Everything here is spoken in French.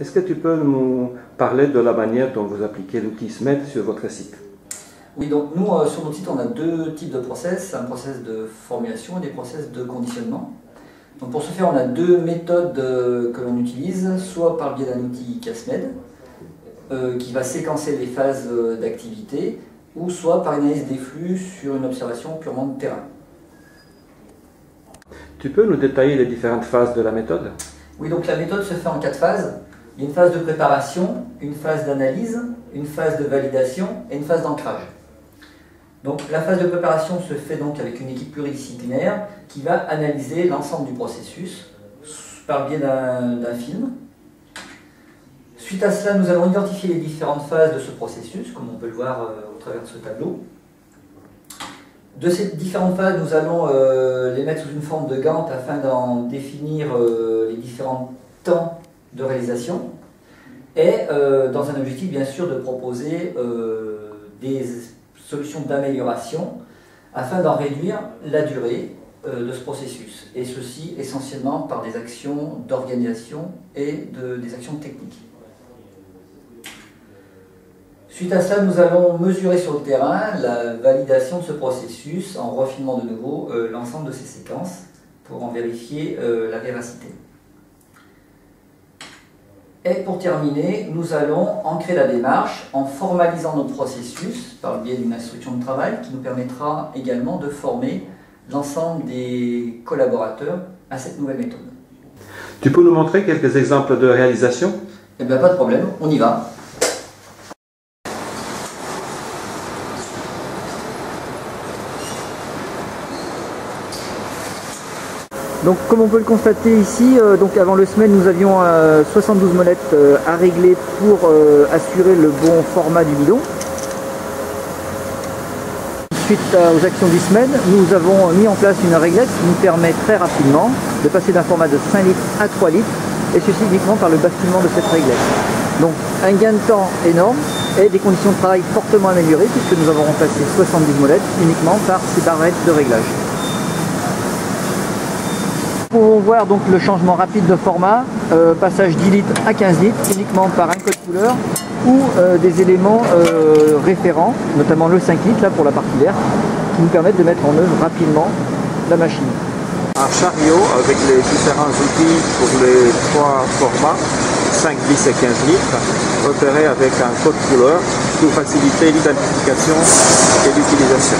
Est-ce que tu peux nous parler de la manière dont vous appliquez l'outil SMED sur votre site? Oui, donc nous, sur notre site, on a deux types de process, un process de formulation et des process de conditionnement. Donc pour ce faire, on a deux méthodes que l'on utilise, soit par le biais d'un outil CASMED, qui va séquencer les phases d'activité, ou soit par une analyse des flux sur une observation purement de terrain. Tu peux nous détailler les différentes phases de la méthode? Oui, donc la méthode se fait en 4 phases. Il y a une phase de préparation, une phase d'analyse, une phase de validation et une phase d'ancrage. Donc la phase de préparation se fait donc avec une équipe pluridisciplinaire qui va analyser l'ensemble du processus par le biais d'un film. Suite à cela, nous allons identifier les différentes phases de ce processus, comme on peut le voir au travers de ce tableau. De ces différentes phases, nous allons les mettre sous une forme de Gantt afin d'en définir les différents temps de réalisation et dans un objectif bien sûr de proposer des solutions d'amélioration afin d'en réduire la durée de ce processus, et ceci essentiellement par des actions d'organisation et des actions techniques. Suite à cela, nous allons mesurer sur le terrain la validation de ce processus en refilant de nouveau l'ensemble de ces séquences pour en vérifier la véracité. Et pour terminer, nous allons ancrer la démarche en formalisant notre processus par le biais d'une instruction de travail qui nous permettra également de former l'ensemble des collaborateurs à cette nouvelle méthode. Tu peux nous montrer quelques exemples de réalisation? Eh bien, pas de problème, on y va. Donc comme on peut le constater ici, donc avant le SMED, nous avions 72 molettes à régler pour assurer le bon format du bidon. Suite aux actions du SMED, nous avons mis en place une réglette qui nous permet très rapidement de passer d'un format de 5 litres à 3 litres, et ceci uniquement par le basculement de cette réglette. Donc un gain de temps énorme et des conditions de travail fortement améliorées puisque nous avons remplacé 70 molettes uniquement par ces barrettes de réglage. Nous pouvons voir donc le changement rapide de format, passage 10 litres à 15 litres uniquement par un code couleur ou des éléments référents, notamment le 5 litres là pour la partie verte, qui nous permettent de mettre en œuvre rapidement la machine. Un chariot avec les différents outils pour les 3 formats, 5, 10 et 15 litres, repéré avec un code couleur pour faciliter l'identification et l'utilisation.